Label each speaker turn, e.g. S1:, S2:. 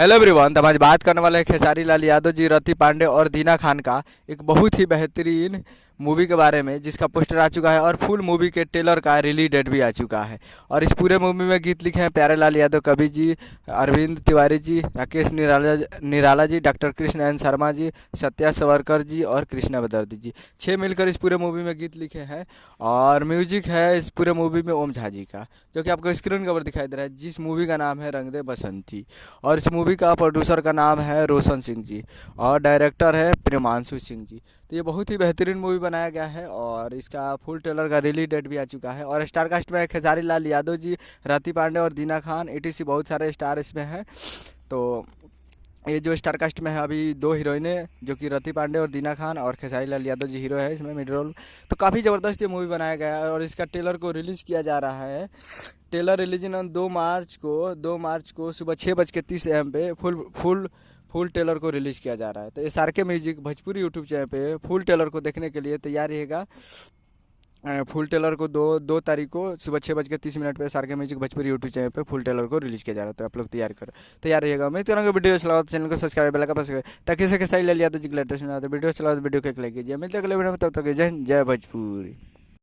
S1: Hello everyone. तो हम आज बात करने वाले हैं खेसारी लाल यादव जी, रति पांडे और दीना खान का एक बहुत ही बेहतरीन मूवी के बारे में, जिसका पोस्टर आ चुका है और फुल मूवी के ट्रेलर का रिलीज डेट भी आ चुका है। और इस पूरे मूवी में गीत लिखे हैं प्यारे लाल यादव, कवि जी, अरविंद तिवारी जी, राकेश निराला जी, डॉक्टर कृष्ण एन शर्मा जी, सत्या सवरकर जी और कृष्णा बदर्दी जी, 6 मिलकर इस पूरे मूवी में गीत लिखे हैं। और म्यूजिक है इस पूरे मूवी में ओम झा जी का, जो कि आपको स्क्रीन के ऊपर दिखाई दे रहा है, जिस मूवी का नाम है रंग दे बसंती। और इस मूवी का प्रोड्यूसर का नाम है रोशन सिंह जी और डायरेक्टर है प्रेमांशु सिंह जी। तो ये बहुत ही बेहतरीन मूवी बनाया गया है और इसका फुल ट्रेलर का रिलीज डेट भी आ चुका है। और स्टार कास्ट में खेसारी लाल यादव जी, रति पांडे और दीना खान etc बहुत सारे स्टार इसमें हैं। तो ये जो स्टार कास्ट में है अभी 2 हीरोइनें, जो कि रति पांडे और दीना खान, और खेसारी लाल यादव जी हीरो है इसमें मिड रोल। तो काफ़ी ज़बरदस्त ये मूवी बनाया गया है और इसका ट्रेलर को रिलीज़ किया जा रहा है। ट्रेलर रिलीज 2 मार्च को सुबह 6:30 AM पे फुल ट्रेलर को रिलीज़ किया जा रहा है। तो ये सार्के म्यूजिक भोजपुरी यूट्यूब चैनल पे फुल ट्रेलर को देखने के लिए तैयार रहिएगा। फुल ट्रेलर को दो तारीख को सुबह 6:30 पे सार्के म्यूजिक भोजपुरी यूट्यूब चैनल पे फुल ट्रेलर को रिलीज़ किया जा रहा है। तो आप लोग तैयार रहिएगा। मैं तो वीडियो चलाओ, चैनल को सब्सक्राइब बेल का प्रेस करें ताकि इसे खेसारी लाल यादव जी की लेटेस्ट वीडियो को एक लाइक कीजिए। मिलते हैं अगले वीडियो में, तब तक जय हिंद, जय भोजपुरी।